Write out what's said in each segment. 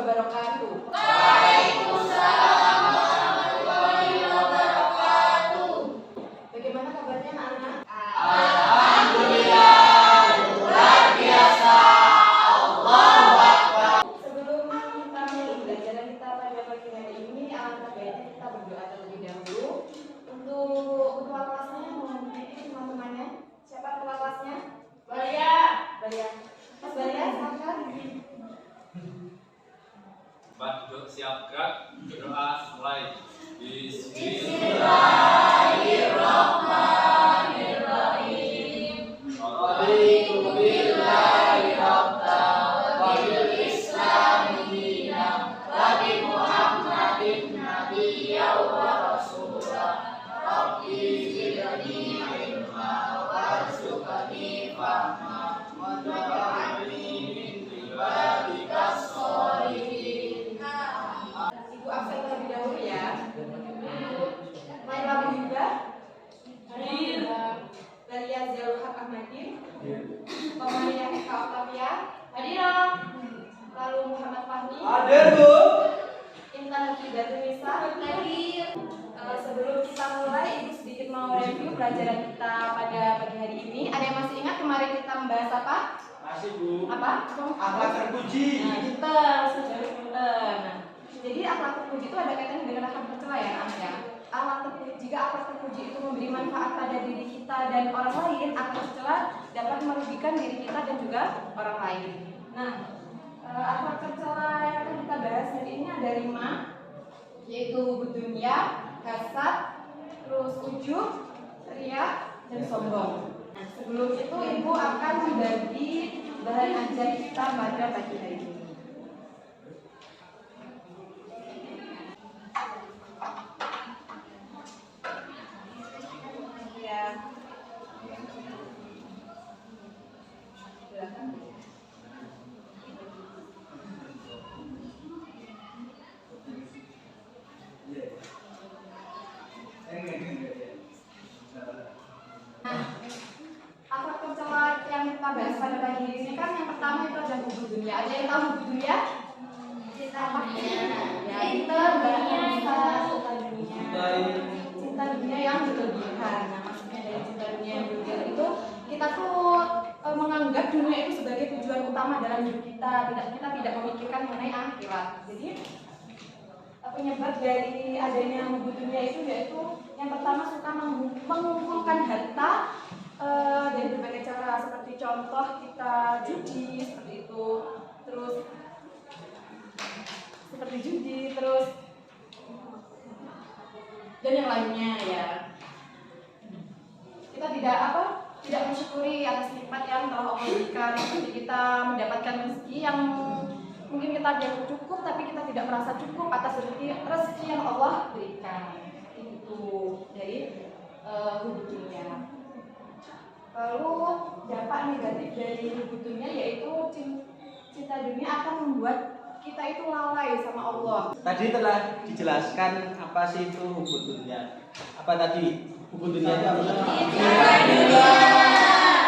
wabarakatuh. Waalaikumsalam warahmatullahi wabarakatuh. Bagaimana kabarnya anak-anak? Alhamdulillah, luar biasa. Allahu Akbar. Sebelum kita mulai pelajaran kita pada pagi hari ini, alangkah baiknya kita berdoa terlebih dahulu. Untuk ketua kelasnya, mohon diri teman-temannya. Siapa ketua kelasnya? Balia. Balia. Mas Balia, silakan. Pak duduk siap gerak, berdoa mulai. Bismillahirrahmanirrahim. Raditu billahi rabban wa bil islami dinan wa bi Muhammadin nabiyyan wa rasulan. Rabbi zidni ilma warzuqni fahma waj'alni min ibadikas sholihin. Ibu absen terlebih dahulu ya. Laila Buhida, Hadir. Dalia Ziaul Haq Ahmadi, Pemalia Eka Octavia, Hadirin. lalu Muhammad Fahmi, Hadir, Bu. Intan Hafidatu Nisa. Hadir. Sebelum kita mulai, Ibu sedikit mau review pelajaran kita pada pagi hari ini. Ada yang masih ingat kemarin kita membahas apa? Masih, Bu. Apa? Akhlak terpuji. Nah, pinter, sudah pinter. Nah, jadi akhlak terpuji itu ada kaitannya dengan akhlak tercela ya, anak ya. Akhlak terpuji, jika akhlak terpuji itu memberi manfaat pada diri kita dan orang lain, akhlak tercela dapat merugikan diri kita dan juga orang lain. Nah, akhlak tercela yang akan kita bahas hari ini ada 5, yaitu dunia, hasad, terus ujub, riya, dan sombong. Nah, sebelum itu Ibu akan membagi bahan ajar kita pada pagi hari ini. Ya. Silakan. Nah, akhlak tercela yang kita bahas pada pagi ini kan yang pertama itu ada buku dunia. Ada yang tahu buku dunia? Apa? Ya, kita bahasa cinta dunia. Cinta dunia yang berlebihan. Nah, maksudnya dari cinta dunia yang berlebihan itu kita tuh menganggap dunia itu sebagai tujuan utama dalam hidup kita. Kita tidak memikirkan mengenai akhirat. Jadi penyebab dari adanya buku dunia itu yaitu yang pertama suka mengumpulkan harta dari berbagai cara, seperti contoh kita judi seperti itu, terus dan yang lainnya ya. Kita tidak mensyukuri atas nikmat yang telah Allah berikan, seperti kita mendapatkan rezeki yang mungkin kita dianggap cukup, tapi kita tidak merasa cukup atas rezeki yang Allah berikan. Itu dari hubutunya. Lalu dampak negatif dari hubutunya yaitu cinta dunia akan membuat kita itu lalai sama Allah. Tadi telah dijelaskan apa sih itu hubud dunia. Apa tadi? Hubud dunia itu apa?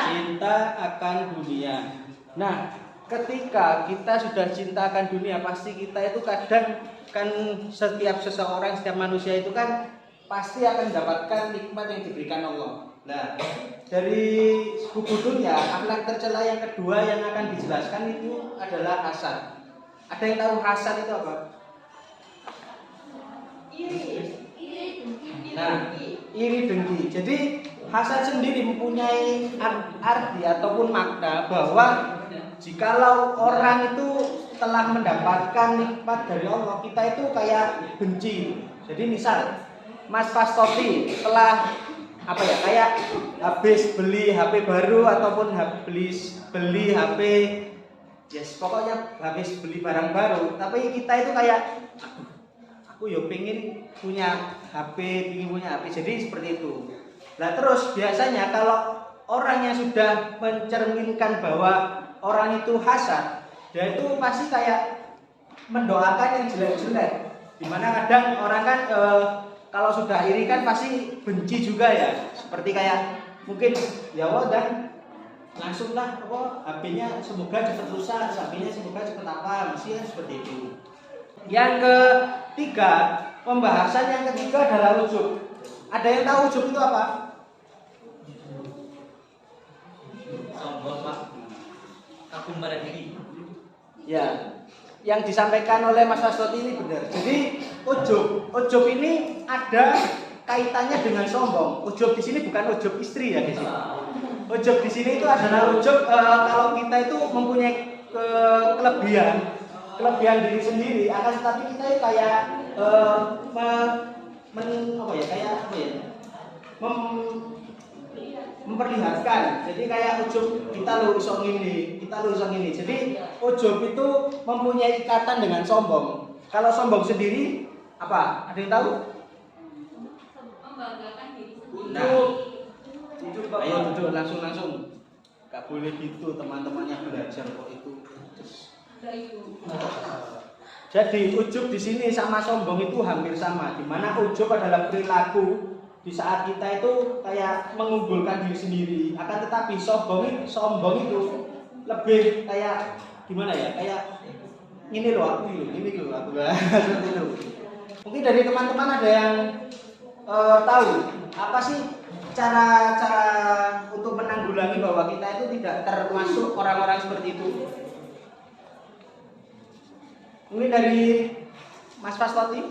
Cinta akan dunia. Nah, ketika kita sudah cinta akan dunia, pasti kita itu kadang kan setiap seseorang, setiap manusia itu kan pasti akan mendapatkan nikmat yang diberikan Allah. Nah, dari hubud dunia, akhlak tercela yang kedua yang akan dijelaskan itu adalah hasad. Ada yang tahu hasad itu apa? Nah, iri dengki. Jadi hasad sendiri mempunyai arti ataupun makna bahwa jikalau orang itu telah mendapatkan nikmat dari Allah, kita itu kayak benci. Jadi misal Mas Fastopi telah kayak habis beli HP baru ataupun beli HP, pokoknya habis beli barang baru, tapi kita itu kayak aku ya pengen punya HP, jadi seperti itu. Nah terus biasanya kalau orang yang sudah mencerminkan bahwa orang itu hasad, dia itu pasti kayak mendoakan yang jelek-jelek. Dimana kadang orang kan kalau sudah iri kan pasti benci juga ya. Seperti kayak mungkin ya Allah dan langsung lah apa HP-nya semoga cepat rusak, HP-nya semoga cepat apa, mesti seperti itu. Yang ketiga, pembahasan yang ketiga adalah ujub. Ada yang tahu ujub itu apa? Sombong, Pak. Kagum pada diri. Ya, yang disampaikan oleh Mas Faswati ini benar. Jadi ujub ini ada kaitannya dengan sombong. Ujub di sini bukan ujub istri ya guys. Ujub di sini itu adalah ujub kalau kita itu mempunyai kelebihan diri sendiri, akan tetapi kita itu kayak memperlihatkan. Jadi kayak ujub kita lo iso ngene. Jadi ujub itu mempunyai ikatan dengan sombong. Kalau sombong sendiri apa? Ada yang tahu? Membanggakan diri sendiri. Nah, ayo duduk langsung. Gak boleh gitu, teman-temannya belajar kok itu. Jadi ujub di sini sama sombong itu hampir sama. Di mana ujub adalah perilaku di saat kita itu kayak mengunggulkan diri sendiri. Akan tetapi sombong itu lebih kayak gimana ya? Kayak ini loh aku. Seperti itu. Mungkin dari teman-teman ada yang tahu apa sih cara untuk menanggulangi bahwa kita itu tidak termasuk orang-orang seperti itu? Mungkin dari Mas Faswati?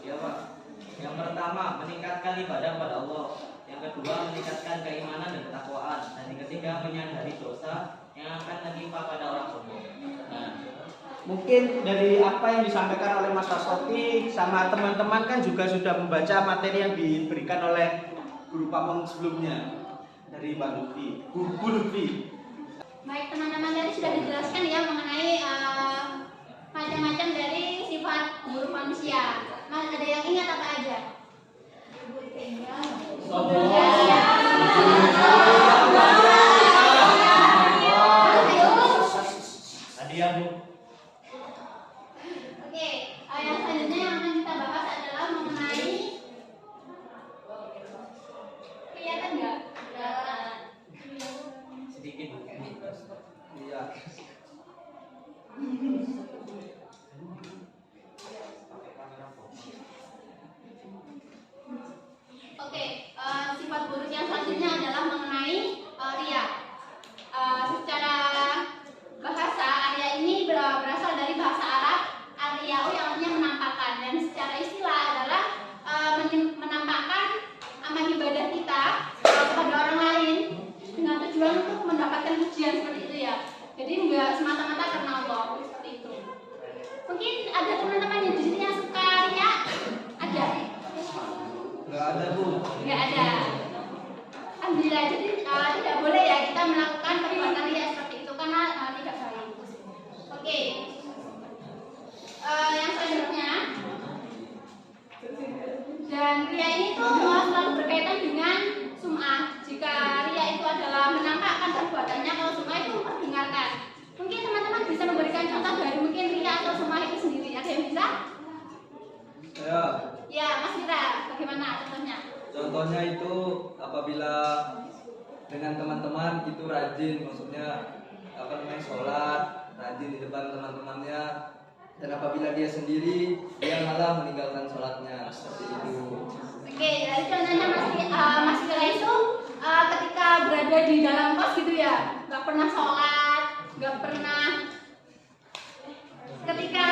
Ya, Pak. Yang pertama, meningkatkan ibadah pada Allah. Yang kedua, meningkatkan keimanan dan ketakwaan. Dan yang ketiga, menyadari dosa yang akan menimpa pada orang sombong. Nah, Mungkin dari apa yang disampaikan oleh Mas Faswati sama teman-teman kan juga sudah membaca materi yang diberikan oleh guru Pamong sebelumnya dari Mbak Lutfi, Bu Lutfi. Baik teman-teman, tadi sudah dijelaskan ya mengenai macam-macam dari sifat buruk manusia. Mas ada yang ingat apa aja? hadiah, Bu. Oke, yang selanjutnya yang akan kita bahas adalah mengenai kelihatan nggak? Sedikit, Bu. Iya. Oke, sifat buruk yang selanjutnya adalah mengenai ria. Secara bahasa, ria ini berasal dari bahasa Arab ariau yang artinya menampakkan, dan secara istilah adalah menampakkan amal ibadah kita kepada orang lain dengan tujuan untuk mendapatkan pujian seperti itu ya. Jadi enggak semata-mata karena Allah seperti itu. Mungkin ada teman-teman yang di sini yang suka ria? Ada? Enggak ada, Bu. Enggak ada. Alhamdulillah, jadi tidak boleh ya kita melakukan perbuatan ria seperti itu karena tidak baik. Oke. Yang selanjutnya, dan ria ini tuh selalu berkaitan dengan sum'ah. Jika ria itu adalah menampakkan perbuatannya, kalau sum'ah itu memperdengarkan. Mungkin teman-teman bisa memberikan contoh dari mungkin ria atau sum'ah itu sendiri. Ada yang bisa? Ya, Ya, Mas Mira, bagaimana contohnya? contohnya itu apabila dengan teman-teman itu rajin, maksudnya sholat, rajin di depan teman-temannya, dan apabila dia sendiri dia malah meninggalkan sholatnya seperti itu. Oke, dari contohnya Mas Mira itu ketika berada di dalam kos gitu ya, nggak pernah sholat, nggak pernah ketika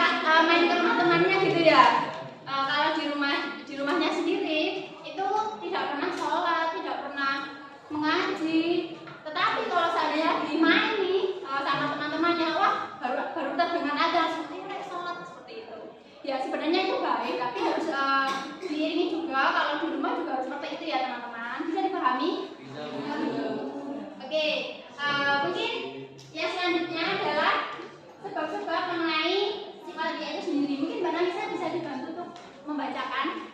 main ke rumah temannya gitu ya. Kalau di rumahnya sendiri itu tidak pernah sholat, tidak pernah mengaji. Tetapi kalau saya lagi main nih sama teman-temannya, wah baru terdengar azan seperti itu, sholat seperti itu. Ya sebenarnya itu baik, tapi harus diiringi juga. Kalau di rumah juga harus seperti itu ya teman-teman. Bisa dipahami? Bisa, Bu. Oke, mungkin yang selanjutnya adalah sebab-sebab mengenai sifat ria itu sendiri. Mungkin Mbak Nisa bisa dibantu untuk membacakan.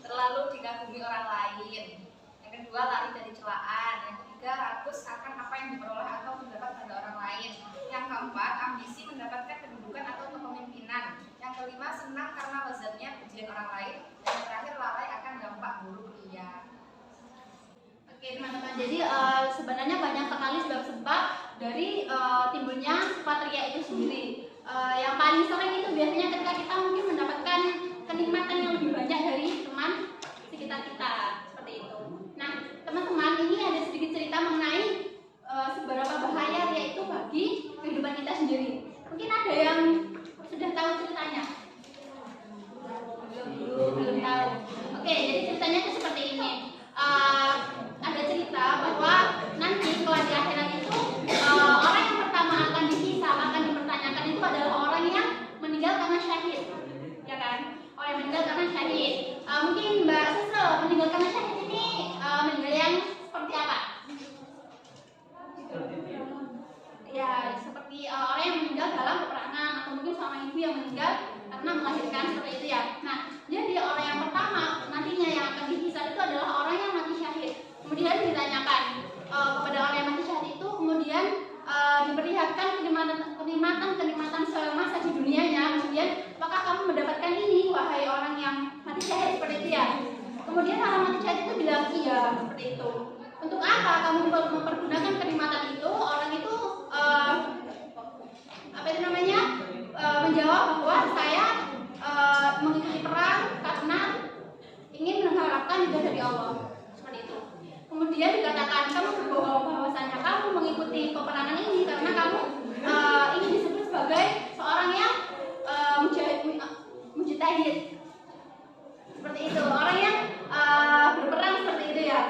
Terlalu dikagumi orang lain. Yang kedua, lari dari celaan. Yang ketiga, rakus akan apa yang diperoleh atau mendapat pada orang lain. Yang keempat, ambisi mendapatkan kedudukan atau kepemimpinan. Yang kelima, senang karena lezatnya pujian orang lain. Dan yang terakhir, lalai akan dampak buruk ria. Oke teman-teman, jadi sebenarnya banyak sekali sebab-sebab dari timbulnya sifat riya itu sendiri. Yang paling sering itu biasanya ketika kita mungkin mendapatkan kenikmatan yang lebih banyak dari teman sekitar kita, seperti itu. Nah teman-teman, ini ada sedikit cerita mengenai seberapa bahaya riya itu bagi kehidupan kita sendiri. Mungkin ada yang sudah tahu ceritanya? Belum tahu. Oke, jadi ceritanya itu seperti ini. Ada cerita bahwa nanti kalau di akhirat itu orang yang pertama akan dihisab, akan dipertanyakan itu adalah orang yang meninggal karena syahid, ya kan? Orang yang meninggal karena syahid. Mungkin Mbak Sesel, meninggal karena syahid ini meninggal yang seperti apa? Ya, seperti orang yang meninggal dalam peperangan, atau mungkin seorang ibu yang meninggal karena melahirkan, seperti itu ya. Nah, jadi orang yang pertama nantinya yang akan dihisab itu adalah orang yang mati syahid. Kemudian ditanyakan kepada orang yang mati syahid itu, kemudian diperlihatkan kenikmatan semasa di dunianya. Kemudian, apakah kamu mendapatkan ini, wahai orang yang mati syahid, seperti itu ya. Kemudian orang mati syahid itu bilang iya, seperti itu. Untuk apa kamu mempergunakan kenikmatan itu? Orang itu menjawab bahwa saya mengikuti perang karena ingin mengharapkan ridho dari Allah, seperti itu. Kemudian dikatakan kamu berbohong bahwasanya kamu mengikuti peperangan ini karena kamu ingin disebut sebagai seorang yang mujtahid, seperti itu, orang yang berperang, seperti itu ya.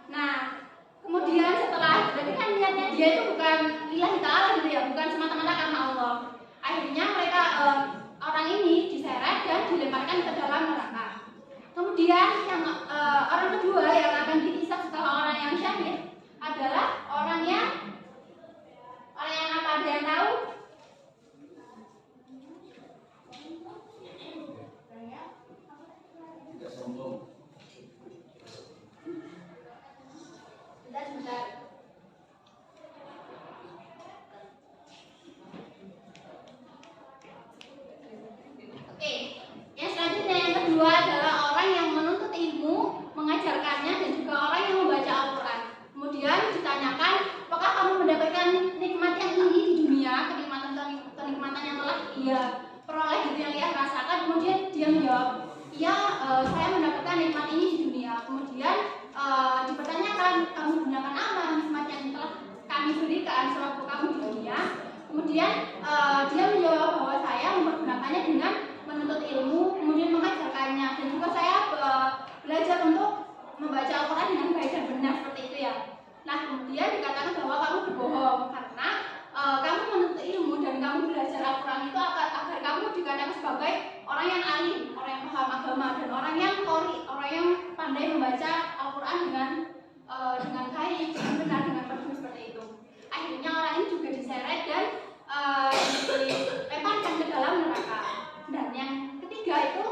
Nah, kemudian setelah, berarti kan niatnya dia itu bukan lillahi ta'ala gitu ya, bukan semata-mata karena Allah. Akhirnya mereka orang ini diseret dan dilemparkan ke dalam neraka. Kemudian yang orang kedua yang akan dihisab setelah orang yang syahid adalah orang yang apa, ada yang tahu? Sebentar. Oke, yang selanjutnya yang kedua adalah orang yang menuntut ilmu, mengajarkannya, dan juga orang yang membaca Al-Quran. Kemudian ditanyakan, apakah kamu mendapatkan nikmat yang ini di dunia, kenikmatan yang telah ia peroleh, gitu, yang ia rasakan. Kemudian dia menjawab, iya, saya mendapatkan nikmat ini di dunia. Kemudian dipertanyakan, kamu gunakan apa nikmat yang telah kami berikan sewaktu kamu di dunia? Kemudian dia menjawab bahwa saya mempergunakannya dengan menuntut ilmu, kemudian mengajarkannya, dan juga saya belajar untuk membaca Al-Quran dengan baik dan benar, seperti itu ya. Nah, kemudian dikatakan bahwa kamu berbohong karena kamu menuntut ilmu dan kamu belajar Al-Quran itu agar kamu dikatakan sebagai orang yang alim, orang yang paham agama, dan orang yang qori, orang yang pandai membaca Al-Quran dengan baik, dengan benar, dengan benar, seperti itu. Akhirnya orang ini juga diseret dan dilemparkan ke dalam neraka. Dan yang ketiga itu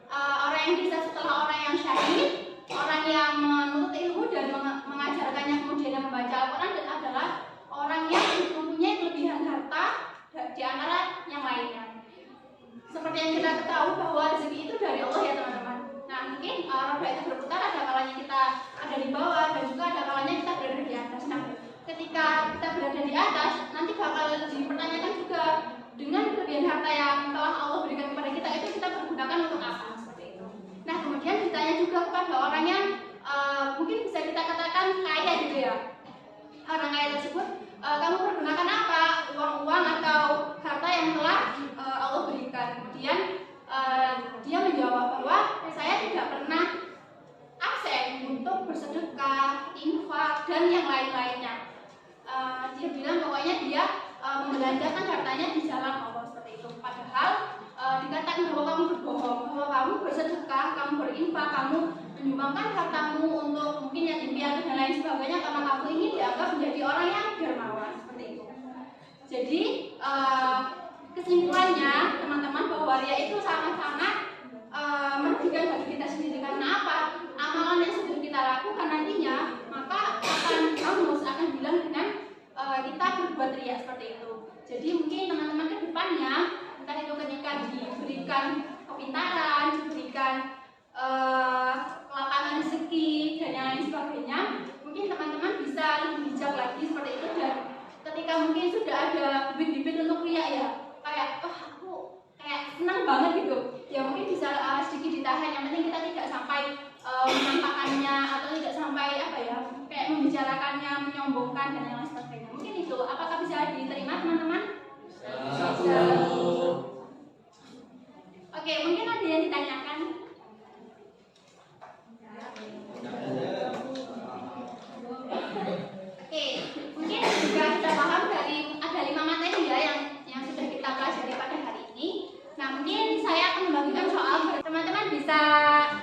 orang yang bisa setelah orang yang syahid, orang yang menuntut ilmu dan mengajarkannya, kemudian membaca Al-Quran, dan adalah orang yang mempunyai kelebihan harta di antara yang lainnya. Seperti yang kita ketahui bahwa rezeki itu dari Allah ya teman-teman. Nah, mungkin roda itu berputar, ada kalanya kita ada di bawah dan juga ada kalanya kita berada di atas. Nah, ketika kita berada di atas, nanti bakal dipertanyakan juga dengan kelebihan harta yang telah Allah berikan kepada kita, itu kita pergunakan untuk apa, seperti itu. Nah, kemudian ditanya juga kepada orang yang mungkin bisa kita katakan kaya gitu ya. Orang kaya tersebut, kamu pergunakan apa? Uang-uang atau harta yang telah Allah berikan? Kemudian dia menjawab bahwa saya tidak pernah absen untuk bersedekah, infak, dan yang lain-lainnya. Dia bilang pokoknya dia membelanjakan hartanya di jalan Allah, seperti itu. Padahal dikatakan bahwa kamu berbohong, bahwa kamu bersedekah, kamu berinfak, kamu menyumbangkan hartamu untuk mungkin yatim piatu dan lain sebagainya karena kamu ingin dianggap menjadi orang yang dermawan, seperti itu. Jadi kesimpulannya teman-teman, bahwa riya itu sangat-sangat merugikan bagi kita sendiri. Karena apa? Amalan yang sudah kita lakukan nantinya maka akan hangus, akan bilang dengan kita berbuat riya, seperti itu. Jadi mungkin teman-teman ke depannya, entah itu ketika diberikan kepintaran, diberikan lapangan rezeki dan yang lain sebagainya, mungkin teman-teman bisa lebih bijak lagi seperti itu. Dan ketika mungkin sudah ada bibit-bibit untuk riya ya, kayak aku kayak senang banget gitu ya, mungkin bisa sedikit ditahan. Yang penting kita tidak sampai menampakkannya atau tidak sampai apa ya, kayak membicarakannya, menyombongkan dan yang lain sebagainya. Mungkin itu, apakah bisa diterima teman-teman? Bisa. Oke, mungkin ada yang ditanyakan. Oke, mungkin juga kita paham dari ada 5 materi ya yang sudah kita pelajari pada hari ini. Nah, mungkin saya akan membagikan soal, teman-teman bisa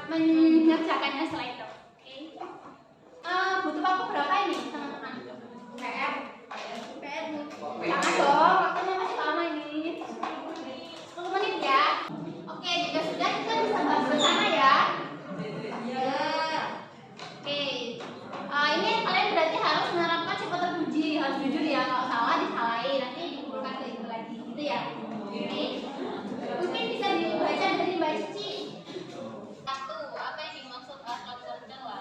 mengerjakannya setelah itu. Oke. Butuh waktu berapa ini, teman-teman? PR nih. Jangan dong, waktunya masih lama ini. 10 menit ya. Oke, jika sudah kita bisa bahas bersama ya. Oke. Ini kalian berarti harus menerapkan sifat terpuji, harus jujur ya, kalau salah disalahin, nanti dikumpulkan ke itu lagi, gitu ya. Oke. Mungkin bisa dibaca dari Mbak Cici. 1. Apa yang dimaksud akhlak tercela?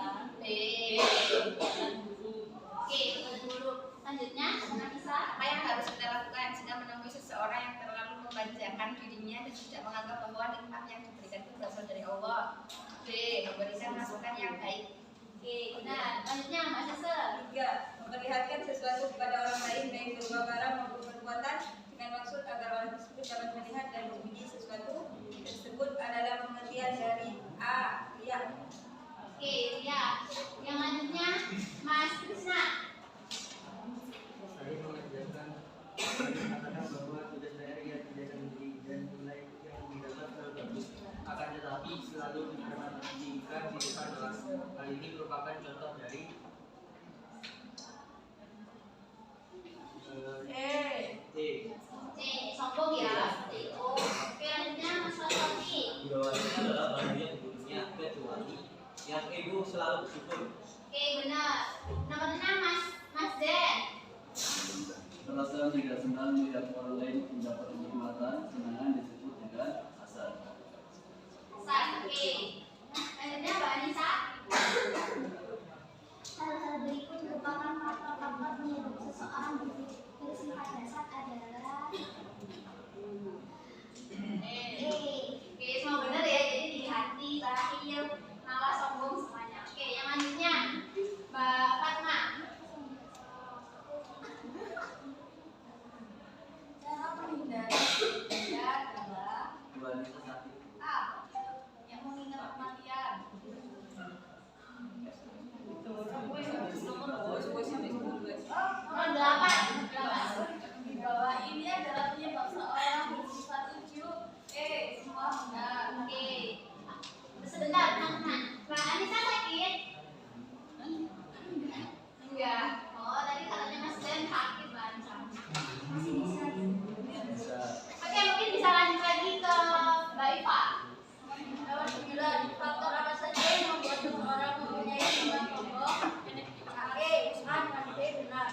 Oke, tunggu dulu. Selanjutnya, Nafisa. Apa yang harus kita lakukan jika menemui seseorang yang terlalu memanjakan dirinya dan tidak menganggap bahwa nikmat yang diberikan itu berasal dari Allah? B. Memberikan masukan yang baik. Oke, benar. Selanjutnya, Mbak Sese. 3. Memperlihatkan sesuatu kepada orang lain baik berupa barang maupun perbuatan dengan maksud agar orang tersebut dapat melihat dan memuji sesuatu tersebut adalah pengertian dari A. Riya. Oke, ya. Yang lanjutnya, Mas Krisna. Saya mengajarkan mengatakan bahwa tugas saya ia tidak akan memberi dan nilai yang didapat selalu bagus, akan tetapi selalu diperhatikan di depan kelas. Hal ini merupakan contoh dari C. Sombong ya. Seperti itu. Oke, lanjutnya Mas Fatoni. Bahwasanya adalah bahagia di dunia kecuali yang ibu selalu bersyukur. Oke, benar. Nomor 6, Mas Den. Kalau saya tidak senang melihat orang lain mendapat kenikmatan, senangan disebut dengan hasad. Oke. Lanjutnya Mbak Anissa. Hal-hal berikut merupakan faktor-faktor penyebab seseorang bersifat dasar adalah Oke, semua benar ya. Jadi di hati, terakhir, malah sombong semuanya. Oke, yang lanjutnya Mbak Fatma. Cara menghindari dia adalah Wanita sakit. A. Yang mengingat kematian. Nomor 8. Di bawah ini adalah penyebab seorang bersifat ujub. Semua benar. Oke. Sebentar, Mbak Anissa sakit? Enggak. Oh, tadi katanya Mas Den sakit, Mbak Anissa. Masih bisa. Oke, mungkin bisa lanjut lagi ke Mbak Iva. Nomor 9. Faktor apa saja yang membuat seseorang mempunyai sifat sombong? A. Usaha dan B. Benar.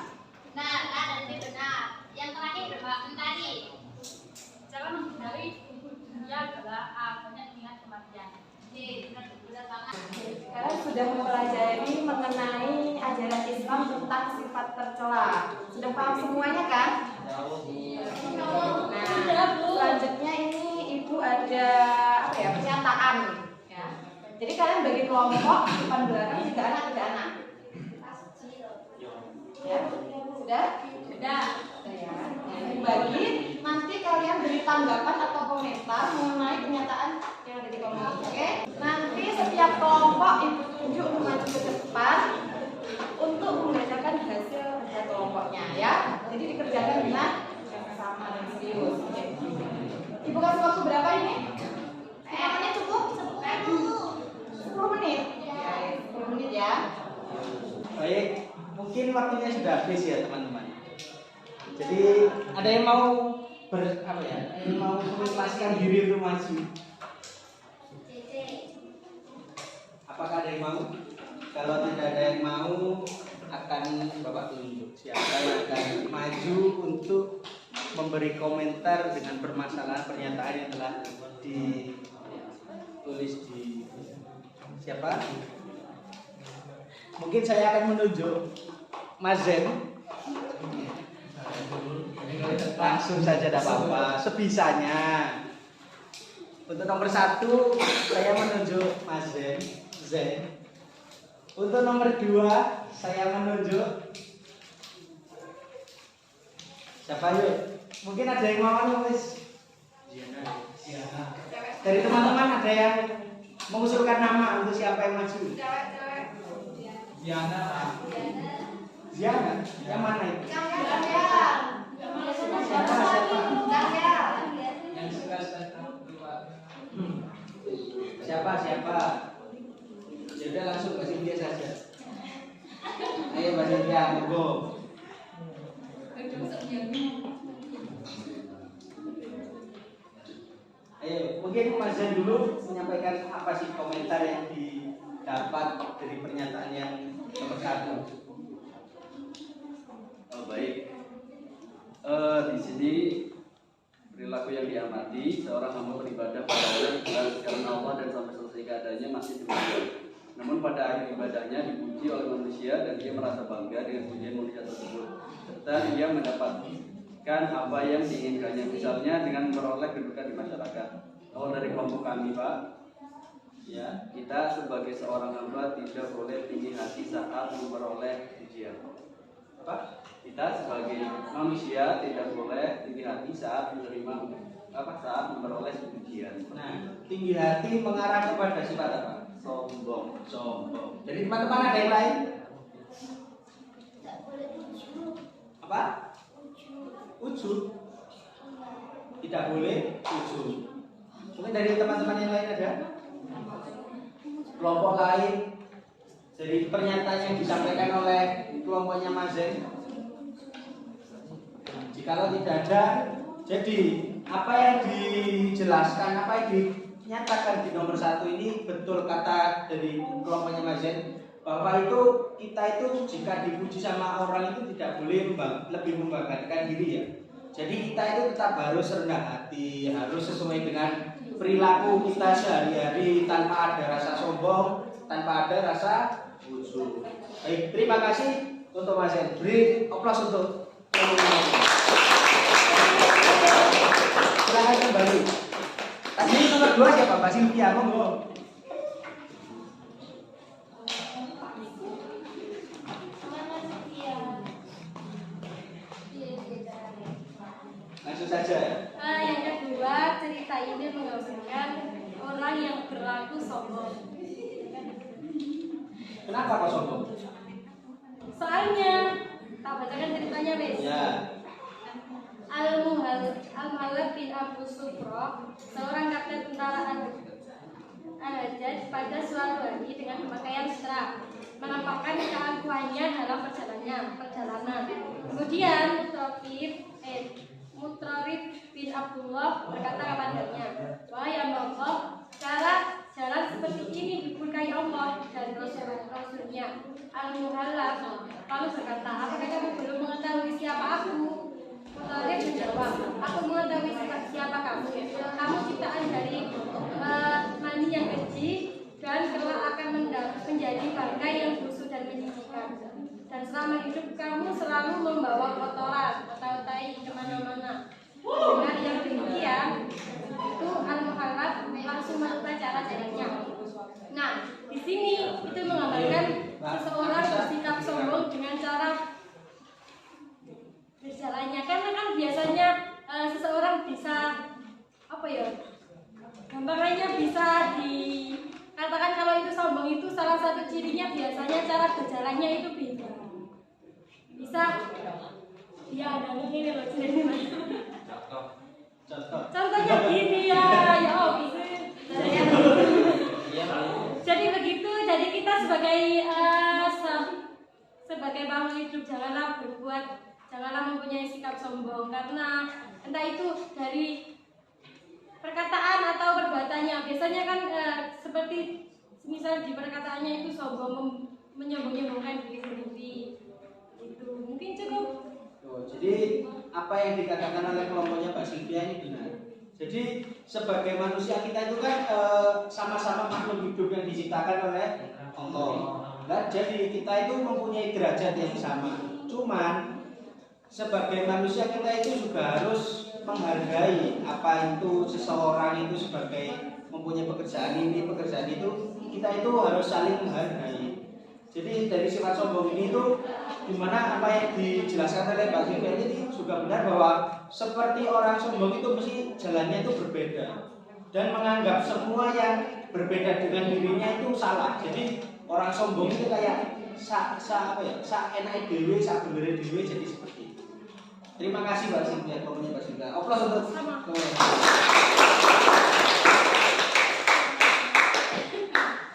Benar, A dan B benar. Yang terakhir Mbak Mentari. Cara menghindari dunia adalah A. Banyak ingat kematian. Oke, benar banget. Sekarang sudah mempelajari mengenai ajaran Islam tentang sifat tercela. Sudah paham semuanya kan? Nah, selanjutnya ini Ibu ada apa ya, pernyataan ya. Jadi kalian bagi kelompok depan belakang 3 anak 3 anak. Ya, sudah? Sudah ya. Nah, dibagi, nanti kalian beri tanggapan atau komentar mengenai pernyataan yang ada di kelompok. Oke? Nanti setiap kelompok Ibu tunjuk maju ke depan untuk membacakan hasil kerja kelompoknya ya. Jadi dikerjakan dengan sama dan serius. Oke. Ibu kasih waktu berapa ini? Menit cukup? 10 menit. Ya, 10 menit ya. baik. Mungkin waktunya sudah habis ya teman-teman. Jadi ada yang mau apa ya? Ada yang mau mengikhlaskan diri untuk maju? Apakah ada yang mau? Kalau tidak ada yang mau, akan Bapak tunjuk siapa yang akan maju untuk memberi komentar dengan permasalahan pernyataan yang telah ditulis di siapa? mungkin saya akan menunjuk Mas Zen. Langsung saja, tidak apa-apa, sebisanya. Untuk nomor 1 saya menunjuk Mas Zen. Untuk nomor 2 saya menunjuk siapa yuk? Mungkin ada yang mau wis. Dari teman-teman ada yang mengusulkan nama untuk siapa yang maju? Ziana. Yang mana itu? Siapa? Sudah langsung Mbak Cynthia saja. Ayo Mbak Cynthia, monggo. Ayo, mungkin Mas Zen dulu menyampaikan apa sih komentar yang didapat dari pernyataan yang nomor 1. Oh, baik. Di sini perilaku yang diamati seorang hamba beribadah pada Allah karena Allah dan sampai selesai keadaannya masih demikian. Namun pada akhir ibadahnya dipuji oleh manusia dan dia merasa bangga dengan pujian manusia tersebut, serta dia mendapatkan apa yang diinginkannya, misalnya dengan memperoleh kedudukan di masyarakat. Kalau dari kelompok kami, Pak, ya, kita sebagai seorang hamba tidak boleh tinggi hati saat memperoleh pujian. Apa? Kita sebagai manusia tidak boleh tinggi hati saat menerima saat memperoleh pujian. Nah, tinggi hati mengarah kepada sifat apa? Sombong. Jadi teman-teman ada yang lain? Apa? Ujub. Tidak boleh ujub. Mungkin dari teman-teman yang lain ada? Kelompok lain? Dari pernyataan yang disampaikan oleh kelompoknya Mas Zen. Jikalau tidak ada, jadi apa yang dijelaskan, apa yang dinyatakan di nomor 1 ini betul kata dari kelompoknya Mas Zen, bahwa itu kita itu jika dipuji sama orang itu tidak boleh lebih membanggakan diri ya. Jadi kita itu tetap harus rendah hati, harus sesuai dengan perilaku kita sehari-hari tanpa ada rasa sombong, tanpa ada rasa ujub. Baik, terima kasih untuk Mas Zen. Beri aplaus untuk silakan kembali. Tadi nomor 2 siapa? Mbak Cynthia, monggo. Langsung saja. Yang kedua, cerita ini menggambarkan orang yang berlaku sombong. Kenapa kok sombong? Soalnya, tak bacakan ceritanya, Bes. Ya. Al-Muhallab bin Abu Sufra, seorang kapten tentara Al-Hajjaj pada suatu hari dengan berpakaian sutra, menampakkan keangkuhannya dalam perjalanan. Kemudian Mutrarif bin Abdullah berkata kepadanya, "Wahai Allah, cara jalan seperti ini diberkahi Allah dan Rasulnya." Al-Muhallab lalu berkata, "Apakah kamu belum mengetahui siapa aku?" Mutrarif menjawab, "Aku mengetahui siapa kamu. Kamu ciptaan dari mani yang keji dan kelak akan menjadi bangkai yang busuk dan menyedihkan. Dan selama hidup kamu selalu membawa kotoran atau tai kemana-mana." Dengan yang demikian, itu Al-Muhallab langsung merubah cara jalannya. Nah, di sini itu menggambarkan seseorang bersikap sombong dengan cara berjalannya. Karena kan biasanya seseorang bisa gambarannya bisa dikatakan kalau itu sombong itu salah satu cirinya biasanya cara berjalannya itu beda. Bisa ya ada ini loh contohnya gini ya Om. Jadi begitu, jadi kita sebagai makhluk hidup janganlah mempunyai sikap sombong, karena entah itu dari perkataan atau perbuatannya. Biasanya kan seperti misal di perkataannya itu sombong, menyombong-nyombongkan diri sendiri. Itu mungkin cukup. Jadi apa yang dikatakan oleh kelompoknya Mbak Cynthia ini benar. Jadi sebagai manusia kita itu kan sama-sama makhluk hidup yang diciptakan oleh Allah. Nah, jadi kita itu mempunyai derajat yang sama. Cuman sebagai manusia kita itu juga harus menghargai apa itu seseorang itu sebagai mempunyai pekerjaan ini, pekerjaan itu, kita itu harus saling menghargai. Jadi dari sifat sombong ini itu dimana apa yang dijelaskan oleh Mbak Sylvia ini juga benar bahwa seperti orang sombong itu mesti jalannya itu berbeda dan menganggap semua yang berbeda dengan dirinya itu salah. Jadi orang sombong itu kayak enak dewe, sak bener dewe, jadi seperti itu. Terima kasih Mbak Sylvia, komennya Mbak Sylvia. Oplos untuk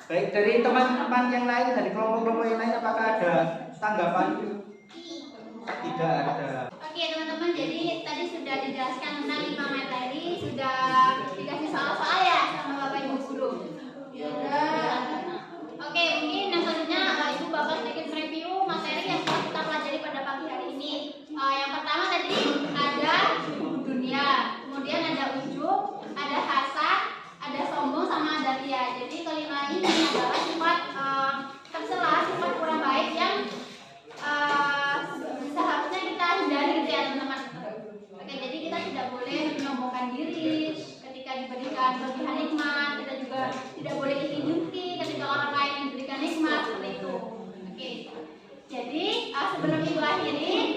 baik, dari teman-teman yang lain, dari kelompok-kelompok yang lain, apakah ada tanggapan? Tidak ada. Oke teman-teman, jadi tadi sudah dijelaskan tentang 5 materi, sudah dikasih soal-soal ya sama Bapak Ibu guru. Oke, mungkin yang selanjutnya Ibu Bapak sedikit review materi yang telah kita pelajari pada pagi hari ini. Yang pertama tadi ada dunia, kemudian ada ujub, ada hasad, ada sombong, sama ada ria. Jadi kelima ini adalah sifat tercela, sifat kurang baik yang seharusnya kita hindari gitu ya teman-teman. Oke, jadi kita tidak boleh menyombongkan diri ketika diberikan kelebihan nikmat. Kita juga tidak boleh iri ketika orang lain diberikan nikmat, seperti itu. Oke, jadi sebelum Ibu akhiri,